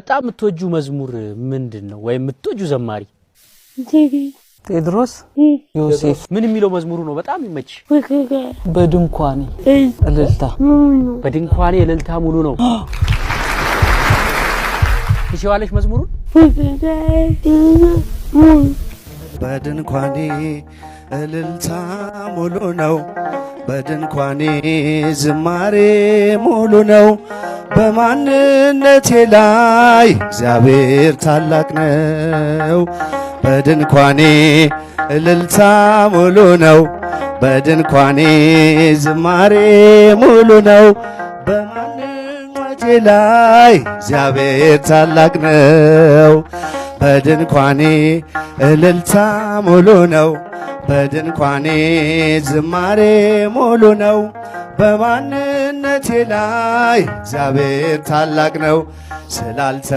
በጣም ምትወጁ መዝሙር ምንድነው ወይ ምትወጁ ዘማሪ ቴድሮስ ዮሴፍ ምን የሚለው መዝሙሩ ነው በጣም ይመች በድንኳኔ እልልታ በድንኳኔ እልልታ ሙሉ ነው ይሽዋለሽ መዝሙሩን በድንኳኔ እልልታ ሙሉ ነው በድንኳኔ ዝማሬ ሙሉ ነው በማንነቴ ላይ እግዚአብሔር ታላቅ ነው በድንኳኔ እልልታ ሙሉ ነው በድንኳኔ ዝማሬ ሙሉ ነው በማንነቴ ላይ እግዚአብሔር ታላቅ ነው በድንኳኔ እልልታ ሙሉ ነው በድንኳኔ ዝማሬ ሙሉ ነው በማንነቴ ላይ እግዚአብሔር ታላቅ ነው ስላልተ